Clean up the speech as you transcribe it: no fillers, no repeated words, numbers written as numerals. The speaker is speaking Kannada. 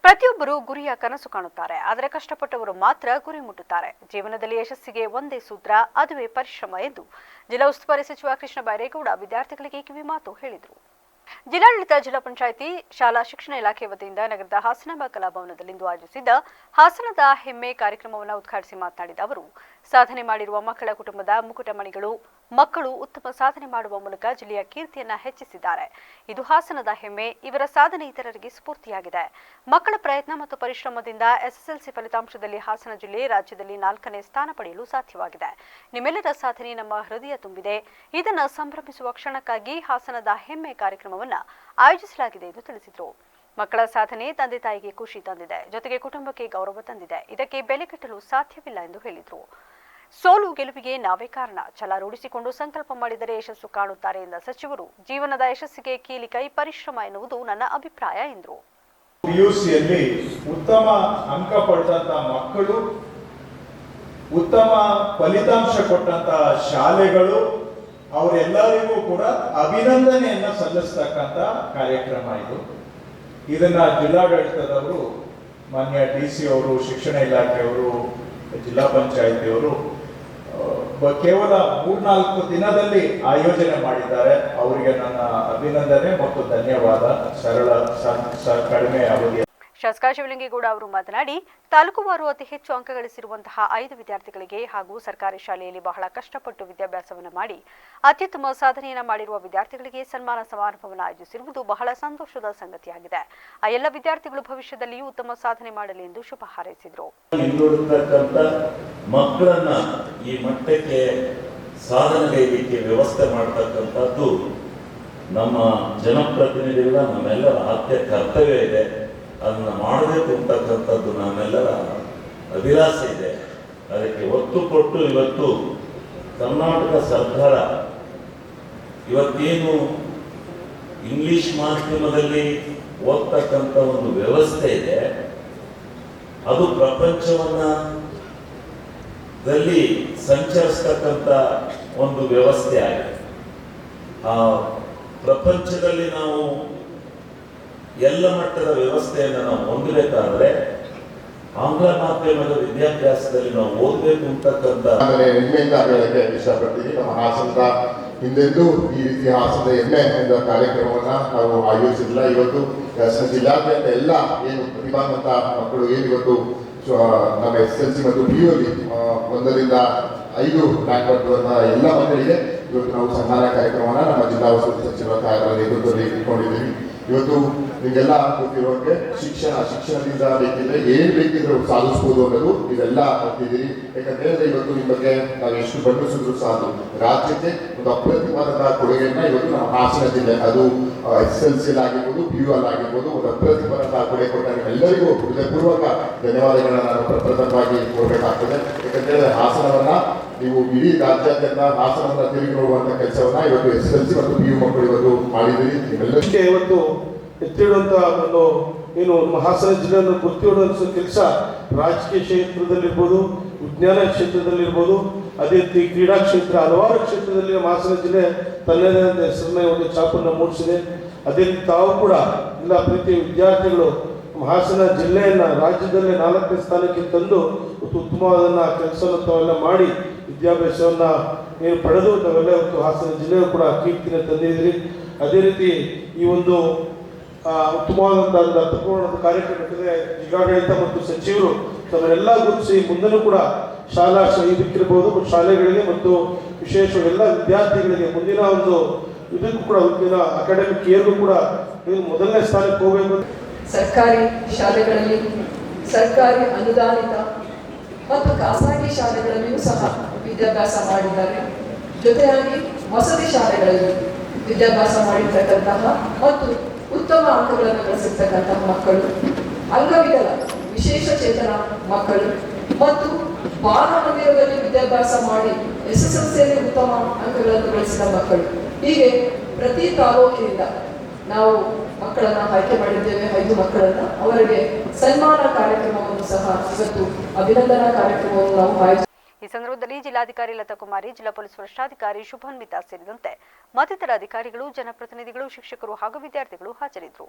ಪ್ರತಿಯೊಬ್ಬರು ಗುರಿಯ ಕನಸು ಕಾಣುತ್ತಾರೆ, ಆದರೆ ಕಷ್ಟಪಟ್ಟವರು ಮಾತ್ರ ಗುರಿ ಮುಟ್ಟುತ್ತಾರೆ. ಜೀವನದಲ್ಲಿ ಯಶಸ್ಸಿಗೆ ಒಂದೇ ಸೂತ್ರ, ಅದುವೇ ಪರಿಶ್ರಮ ಎಂದು ಜಿಲ್ಲಾ ಉಸ್ತುವಾರಿ ಸಚಿವ ಕೃಷ್ಣ ಬೈರೇಗೌಡ ವಿದ್ಯಾರ್ಥಿಗಳಿಗೆ ಕಿವಿಮಾತು ಹೇಳಿದರು. ಜಿಲ್ಲಾಡಳಿತ, ಜಿಲ್ಲಾ ಪಂಚಾಯಿತಿ, ಶಾಲಾ ಶಿಕ್ಷಣ ಇಲಾಖೆ ವತಿಯಿಂದ ನಗರದ ಹಾಸನಾಂಬ ಕಲಾಭವನದಲ್ಲಿಂದು ಆಯೋಜಿಸಿದ್ದ ಹಾಸನದ ಹೆಮ್ಮೆ ಕಾರ್ಯಕ್ರಮವನ್ನು ಉದ್ಘಾಟಿಸಿ ಮಾತನಾಡಿದ ಅವರು, ಸಾಧನೆ ಮಾಡಿರುವ ಮಕ್ಕಳ ಕುಟುಂಬದ ಮುಕುಟಮಣಿಗಳು ಮಕ್ಕಳು ಉತ್ತಮ ಸಾಧನೆ ಮಾಡುವ ಮೂಲಕ ಜಿಲ್ಲೆಯ ಕೀರ್ತಿಯನ್ನ ಹೆಚ್ಚಿಸಿದ್ದಾರೆ. ಇದು ಹಾಸನದ ಹೆಮ್ಮೆ. ಇವರ ಸಾಧನೆ ಇತರರಿಗೆ ಸ್ಫೂರ್ತಿಯಾಗಿದೆ. ಮಕ್ಕಳ ಪ್ರಯತ್ನ ಮತ್ತು ಪರಿಶ್ರಮದಿಂದ ಎಸ್ಎಸ್ಎಲ್ಸಿ ಫಲಿತಾಂಶದಲ್ಲಿ ಹಾಸನ ಜಿಲ್ಲೆ ರಾಜ್ಯದಲ್ಲಿ 4ನೇ ಸ್ಥಾನ ಪಡೆಯಲು ಸಾಧ್ಯವಾಗಿದೆ. ನಿಮ್ಮೆಲ್ಲರ ಸಾಧನೆ ನಮ್ಮ ಹೃದಯ ತುಂಬಿದೆ. ಇದನ್ನು ಸಂಭ್ರಮಿಸುವ ಕ್ಷಣಕ್ಕಾಗಿ ಹಾಸನದ ಹೆಮ್ಮೆ ಕಾರ್ಯಕ್ರಮವನ್ನು ಆಯೋಜಿಸಲಾಗಿದೆ ಎಂದು ತಿಳಿಸಿದರು. ಮಕ್ಕಳ ಸಾಧನೆ ತಂದೆ ತಾಯಿಗೆ ಖುಷಿ ತಂದಿದೆ, ಜೊತೆಗೆ ಕುಟುಂಬಕ್ಕೆ ಗೌರವ ತಂದಿದೆ. ಇದಕ್ಕೆ ಬೆಲೆ ಕಟ್ಟಲು ಸಾಧ್ಯವಿಲ್ಲ ಎಂದು ಹೇಳಿದರು. ಸೋಲು ಗೆಲುವಿಗೆ ನಾವೇ ಕಾರಣ. ಛಲ ರೂಢಿಸಿಕೊಂಡು ಸಂಕಲ್ಪ ಮಾಡಿದರೆ ಯಶಸ್ಸು ಕಾಣುತ್ತಾರೆ ಎಂದ ಸಚಿವರು, ಜೀವನದ ಯಶಸ್ಸಿಗೆ ಕೀಲಿ ಕೈ ಪರಿಶ್ರಮ ಎನ್ನುವುದು ನನ್ನ ಅಭಿಪ್ರಾಯ ಎಂದರು. ಪಿಯುಸಿಯಲ್ಲಿ ಉತ್ತಮ ಅಂಕ ಪಡೆದಂತ ಮಕ್ಕಳು, ಉತ್ತಮ ಫಲಿತಾಂಶ ಕೊಟ್ಟಂತ ಶಾಲೆಗಳು, ಅವರೆಲ್ಲರಿಗೂ ಕೂಡ ಅಭಿನಂದನೆಯನ್ನ ಸಲ್ಲಿಸತಕ್ಕಂತ ಕಾರ್ಯಕ್ರಮ ಇದು. ಇದನ್ನ ಜಿಲ್ಲಾಡಳಿತದವರು, ಮಾನ್ಯ ಡಿಸಿ ಅವರು, ಶಿಕ್ಷಣ ಇಲಾಖೆಯವರು, ಜಿಲ್ಲಾ ಪಂಚಾಯಿತಿಯವರು ಕೇವಲ 3-4 ದಿನದಲ್ಲಿ ಆಯೋಜನೆ ಮಾಡಿದ್ದಾರೆ. ಅವರಿಗೆ ನನ್ನ ಅಭಿನಂದನೆ ಮತ್ತು ಧನ್ಯವಾದ. ಕಡಿಮೆ ಅವಧಿ. ಶಾಸಕ ಶಿವಲಿಂಗೇಗೌಡ ಅವರು ಮಾತನಾಡಿ, ತಾಲೂಕುವಾರು ಅತಿ ಹೆಚ್ಚು ಅಂಕ ಗಳಿಸಿರುವಂತಹ 5 ವಿದ್ಯಾರ್ಥಿಗಳಿಗೆ ಹಾಗೂ ಸರ್ಕಾರಿ ಶಾಲೆಯಲ್ಲಿ ಬಹಳ ಕಷ್ಟಪಟ್ಟು ವಿದ್ಯಾಭ್ಯಾಸವನ್ನು ಮಾಡಿ ಅತ್ಯುತ್ತಮ ಸಾಧನೆಯನ್ನು ಮಾಡಿರುವ ವಿದ್ಯಾರ್ಥಿಗಳಿಗೆ ಸನ್ಮಾನ ಸಮಾರಂಭವನ್ನು ಆಯೋಜಿಸಿರುವುದು ಬಹಳ ಸಂತೋಷದ ಸಂಗತಿಯಾಗಿದೆ. ಆ ಎಲ್ಲ ವಿದ್ಯಾರ್ಥಿಗಳು ಭವಿಷ್ಯದಲ್ಲಿಯೂ ಉತ್ತಮ ಸಾಧನೆ ಮಾಡಲಿ ಎಂದು ಶುಭ ಹಾರೈಸಿದರು. ಮಕ್ಕಳನ್ನ ಈ ಮಟ್ಟಕ್ಕೆ ಸಾಧನೆಗೆ ವ್ಯವಸ್ಥೆ ಮಾಡತಕ್ಕಂಥದ್ದು ನಮ್ಮ ಜನಪ್ರತಿನಿಧಿಗಳ ನಮ್ಮೆಲ್ಲರ ಆದ್ಯ ಕರ್ತವ್ಯ ಇದೆ. ಅದನ್ನ ಮಾಡಬೇಕು ಅಂತಕ್ಕಂಥದ್ದು ನಮ್ಮೆಲ್ಲರ ಅಭಿಲಾಷೆ ಇದೆ. ಅದಕ್ಕೆ ಒತ್ತು ಕೊಟ್ಟು ಇವತ್ತು ಕರ್ನಾಟಕ ಸರ್ಕಾರ ಇವತ್ತೇನು ಇಂಗ್ಲಿಷ್ ಮಾಧ್ಯಮದಲ್ಲಿ ಓದ್ತಕ್ಕಂಥ ಒಂದು ವ್ಯವಸ್ಥೆ ಇದೆ, ಅದು ಪ್ರಪಂಚದಲ್ಲಿ ಸಂಚರಿಸ್ತಕ್ಕಂಥ ಒಂದು ವ್ಯವಸ್ಥೆ ಆಗಿದೆ. ಆ ಪ್ರಪಂಚದಲ್ಲಿ ನಾವು ಎಲ್ಲ ಮಟ್ಟದ ವ್ಯವಸ್ಥೆಯನ್ನು ನಾವು ಹೊಂದಬೇಕಾದ್ರೆ ಆಂಗ್ಲ ಮಾಧ್ಯಮದ ವಿದ್ಯಾಭ್ಯಾಸದಲ್ಲಿ ನಾವು ಓದಬೇಕು ಅಂತಕ್ಕಂಥ ಹೆಮ್ಮೆಯಿಂದ ಹೇಳಕ್ಕೆ ಇಷ್ಟಪಡ್ತೀನಿ. ನಮ್ಮ ಹಾಸನದ ಹಿಂದೆಂದೂ ಈ ರೀತಿ ಹಾಸನದ ಹೆಮ್ಮೆ ಎಂಬ ಕಾರ್ಯಕ್ರಮವನ್ನ ನಾವು ಆಯೋಜಿಸಿಲ್ಲ. ಇವತ್ತು ಜಿಲ್ಲಾದ್ಯಂತ ಎಲ್ಲ ಏನು ಪ್ರತಿಭಾವಂತ ಮಕ್ಕಳು ಏನು ಇವತ್ತು ನಮ್ಮ SSLC ಮತ್ತು PU ಅಲ್ಲಿ 1ರಿಂದ 5 ರ್ಯಾಂಕ್ ಪಡೆದ ಎಲ್ಲ ಮಕ್ಕಳಿಗೆ ಇವತ್ತು ನಾವು ಸನ್ಮಾನ ಕಾರ್ಯಕ್ರಮವನ್ನ ನಮ್ಮ ಜಿಲ್ಲಾ ಉಸ್ತುವಾರಿ ಸಚಿವರ ನೇತೃತ್ವದಲ್ಲಿ ಇಟ್ಕೊಂಡಿದ್ದೀವಿ. ಇವತ್ತು ನಿಮಗೆಲ್ಲ ಗೊತ್ತಿರುವಂತೆ ಶಿಕ್ಷಣದಿಂದ ಬೇಕಿದ್ರೆ ಏನ್ ಬೇಕಿದ್ರು ಸಾಧಿಸಬಹುದು ಅನ್ನೋದು ಇದೆಲ್ಲ ಗೊತ್ತಿದ್ದೀರಿ. ಯಾಕಂದ್ರೆ ಇವತ್ತು ನಿಮ್ಮ ಬಗ್ಗೆ ನಾವು ಎಷ್ಟು ಬಣ್ಣಿಸಿದ್ರು ಸಾಕು, ರಾಜ್ಯಕ್ಕೆ ಒಂದು ಅಪ್ರತಿಮವಾದ ಕೊಡುಗೆಯನ್ನ ಇವತ್ತು ನಮ್ಮ ಹಾಸನ ಜಿಲ್ಲೆ, ಅದು SSLC ಆಗಿರ್ಬೋದು, PU ಆಗಿರ್ಬೋದು, ಒಂದು ಅಪ್ರತಿಮವಾದ ಕೊಡುಗೆ ಕೊಟ್ಟ ನಿಮ್ಮೆಲ್ಲರಿಗೂ ಹೃದಯಪೂರ್ವಕ ಧನ್ಯವಾದಗಳನ್ನ ನಾನು ಪ್ರಪ್ರಥಮವಾಗಿ ಕೊಡಬೇಕಾಗ್ತದೆ. ಯಾಕಂದ್ರೆ ಹಾಸನವನ್ನ ನೀವು ಇಡೀ ರಾಜ್ಯಾದ್ಯಂತ ಹಾಸನವನ್ನ ತಿರುಗಿ ನೋಡುವಂತ ಕೆಲಸವನ್ನ ಇವತ್ತು SSLC ಮತ್ತು PU ಮಕ್ಕಳು ಇವತ್ತು ಮಾಡಿದ್ದೀರಿ. ನಿಮ್ಮೆಲ್ಲರಿಗೆ ಇವತ್ತು ಎತ್ತಿಡುವಂತ ಒಂದು ಏನು ನಮ್ಮ ಹಾಸನ ಜಿಲ್ಲೆಯನ್ನು ಗುರ್ತಿಡುವಂಥ ಕೆಲಸ ರಾಜಕೀಯ ಕ್ಷೇತ್ರದಲ್ಲಿರ್ಬೋದು, ವಿಜ್ಞಾನ ಕ್ಷೇತ್ರದಲ್ಲಿರ್ಬೋದು, ಅದೇ ರೀತಿ ಕ್ರೀಡಾ ಕ್ಷೇತ್ರ, ಹಲವಾರು ಕ್ಷೇತ್ರದಲ್ಲಿ ನಮ್ಮ ಹಾಸನ ಜಿಲ್ಲೆ ತನ್ನದೇ ಆದ ಹೆಸರನ್ನ ಒಂದು ಛಾಪನ್ನು ಮೂಡಿಸಿದೆ. ಅದೇ ರೀತಿ ತಾವು ಕೂಡ ಎಲ್ಲ ಪ್ರೀತಿಯ ವಿದ್ಯಾರ್ಥಿಗಳು ನಮ್ಮ ಹಾಸನ ಜಿಲ್ಲೆಯನ್ನ ರಾಜ್ಯದಲ್ಲೇ 4ನೇ ಸ್ಥಾನಕ್ಕೆ ತಂದು ಉತ್ತಮವಾದ ಕೆಲಸವನ್ನು ತಾವೆಲ್ಲ ಮಾಡಿ ವಿದ್ಯಾಭ್ಯಾಸವನ್ನ ಏನು ಪಡೆದು ತಾವೆಲ್ಲ ಇವತ್ತು ಹಾಸನ ಜಿಲ್ಲೆಯೂ ಕೂಡ ಕೀರ್ತಿನ ತಂದಿದ್ದೀರಿ. ಅದೇ ರೀತಿ ಈ ಒಂದು ಉತ್ತಮವಾದಂತಹ ಅರ್ಥಪೂರ್ಣ ಕಾರ್ಯಕ್ರಮಕ್ಕೆ ಜಿಲ್ಲಾಡಳಿತ ಮತ್ತು ಸಚಿವರು ತಮ್ಮನ್ನೆಲ್ಲ ಗುರುತಿಸಿ ಮುಂದೆನೂ ಕೂಡ ಶಾಲಾ ಇದಕ್ಕಿರ್ಬೋದು ಶಾಲೆಗಳಿಗೆ ಮತ್ತು ವಿಶೇಷ ಎಲ್ಲ ವಿದ್ಯಾರ್ಥಿಗಳಿಗೆ ಮುಂದಿನ ಒಂದು ಇದಕ್ಕೂ ಕೂಡ ಮುಂದಿನ ಅಕಾಡೆಮಿಕ್ ಇಯರ್ಗೂ ಕೂಡ ಮೊದಲನೇ ಸ್ಥಾನಕ್ಕೆ ಹೋಗಬೇಕು. ಸರ್ಕಾರಿ ಶಾಲೆಗಳಲ್ಲಿ, ಸರ್ಕಾರಿ ಅನುದಾನಿತ ಮತ್ತು ಖಾಸಗಿ ಶಾಲೆಗಳಲ್ಲಿಯೂ ಸಹ ವಿದ್ಯಾಭ್ಯಾಸ ಮಾಡಿದ್ದಾರೆ. ಜೊತೆಯಾಗಿ ವಸತಿ ಶಾಲೆಗಳಲ್ಲಿ ವಿದ್ಯಾಭ್ಯಾಸ ಮಾಡಿರ್ತಕ್ಕಂತಹ ಮತ್ತು ಉತ್ತಮ ಅಂಕಗಳನ್ನು ಗಳಿಸಿರ್ತಕ್ಕಂತಹ ಮಕ್ಕಳು, ಅಂಗವಿಕಲ ವಿಶೇಷ ಚೇತನ ಮಕ್ಕಳು ಮತ್ತು ಬಾಲ ಮಂದಿರದಲ್ಲಿ ವಿದ್ಯಾಭ್ಯಾಸ ಮಾಡಿ SSLCಯಲ್ಲಿ ಉತ್ತಮ ಅಂಕಗಳನ್ನು ಗಳಿಸಿದ ಮಕ್ಕಳು, ಹೀಗೆ ಪ್ರತಿ ತಾಲೂಕಿನಿಂದ ನಾವು ಮಕ್ಕಳನ್ನ ಆಯ್ಕೆ ಮಾಡಿದ್ದೇವೆ. 5 ಮಕ್ಕಳನ್ನ ಅವರಿಗೆ ಸನ್ಮಾನ ಕಾರ್ಯಕ್ರಮವನ್ನು ಸಹ ಇವತ್ತು ಅಭಿನಂದನಾ ಕಾರ್ಯಕ್ರಮವನ್ನು ನಾವು ಆಯೋಜಿಸಿದ್ದೇವೆ. ಈ ಸಂದರ್ಭದಲ್ಲಿ ಜಿಲ್ಲಾಧಿಕಾರಿ ಲತಾ ಕುಮಾರಿ, ಜಿಲ್ಲಾ ಪೊಲೀಸ್ ವರಿಷ್ಠಾಧಿಕಾರಿ ಶುಭನ್ವಿತಾ ಸೇರಿದಂತೆ ಮತ್ತಿತರ ಅಧಿಕಾರಿಗಳು, ಜನಪ್ರತಿನಿಧಿಗಳು, ಶಿಕ್ಷಕರು ಹಾಗೂ ವಿದ್ಯಾರ್ಥಿಗಳು ಹಾಜರಿದ್ದರು.